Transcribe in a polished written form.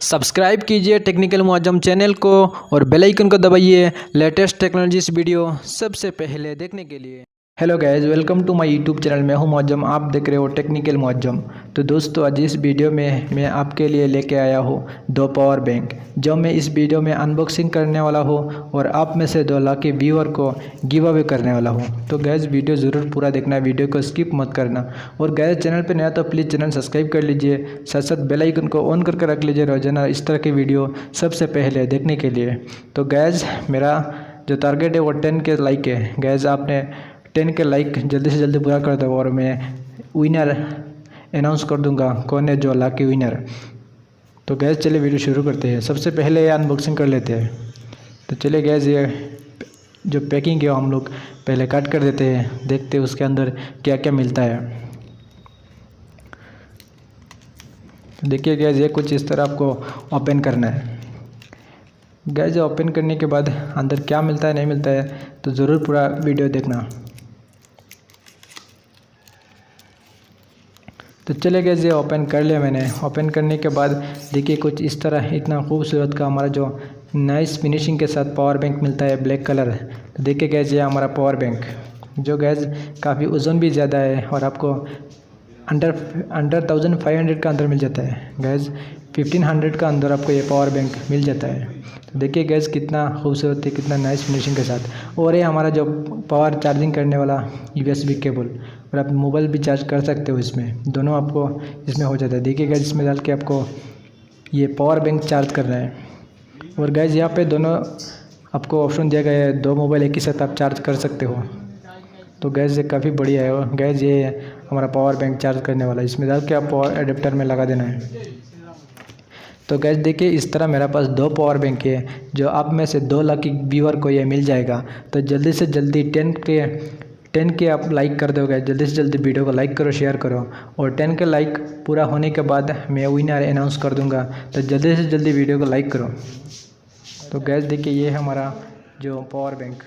Subscribe कीजिए technical Muazzam channel को और बेल आइकन को दबाइए लेटेस्ट टेक्नोलॉजीज वीडियो सबसे पहले देखने के लिए। Hello guys, welcome to my YouTube channel. मैं हूं मुअज्जम, आप देख रहे हो टेक्निकल मुअज्जम। तो दोस्तों, आज इस वीडियो में मैं आपके लिए लेके आया हूं 2 पावर बैंक, जो मैं इस वीडियो में अनबॉक्सिंग करने वाला हूं और आप में से 2 लाख व्यूअर को गिव अवे करने वाला हूं। तो गाइस, वीडियो ज़रूर पूरा देखना, वीडियो को स्किप मत करना। और गाइस, चैनल पर नया तो प्लीज़ चैनल सब्सक्राइब कर लीजिए, साथ साथ बेल आइकन को ऑन करके रख लीजिए रोजाना इस तरह की वीडियो सबसे पहले देखने के लिए। तो गाइस, मेरा जो टारगेट है वो 10 के लाइक है। गाइस, आपने 10 के लाइक जल्दी से जल्दी पूरा कर दो और मैं विनर अनाउंस कर दूंगा, कौन है जो लाकी विनर। तो गैस, चलिए वीडियो शुरू करते हैं। सबसे पहले ये अनबॉक्सिंग कर लेते हैं। तो चलिए गैस, ये जो पैकिंग है वो हम लोग पहले कट कर देते हैं, देखते हैं उसके अंदर क्या क्या मिलता है। देखिए गैस, ये कुछ इस तरह आपको ओपन करना है। गैस, ओपन करने के बाद अंदर क्या मिलता है नहीं मिलता है तो ज़रूर पूरा वीडियो देखना। तो चले गए, ये ओपन कर लिया मैंने। ओपन करने के बाद देखिए कुछ इस तरह इतना खूबसूरत का हमारा जो नाइस फिनिशिंग के साथ पावर बैंक मिलता है, ब्लैक कलर। तो देखिए गैस, ये हमारा पावर बैंक जो गैस काफ़ी वज़न भी ज़्यादा है और आपको अंडर 1500 का अंदर मिल जाता है। गैस 1500 का अंदर आपको ये पावर बैंक मिल जाता है। तो देखिए गैस, कितना खूबसूरत है, कितना नाइस फिनिशिंग के साथ। और ये हमारा जो पावर चार्जिंग करने वाला USB केबल, और आप मोबाइल भी चार्ज कर सकते हो इसमें, दोनों आपको इसमें हो जाता है। देखिए गैस, इसमें डाल के आपको ये पावर बैंक चार्ज करना है। और गैस, यहाँ पे दोनों आपको ऑप्शन दिया गया है, 2 मोबाइल एक ही साथ आप चार्ज कर सकते हो। तो गैस, ये काफ़ी बढ़िया है। और गैस, ये हमारा पावर बैंक चार्ज करने वाला है, इसमें डाल के आप पावर एडेप्टर में लगा देना है। तो गैस देखिए, इस तरह मेरे पास 2 पावर बैंक है, जो आप में से 2 लाख व्यूअर को ये मिल जाएगा। तो जल्दी से जल्दी 10 के आप लाइक कर दोगे। जल्दी से जल्दी वीडियो को लाइक करो, शेयर करो। और 10 के लाइक पूरा होने के बाद मैं विनर अनाउंस कर दूंगा। तो जल्दी से जल्दी वीडियो को लाइक करो। तो गैस देखिए, ये है हमारा जो पावर बैंक।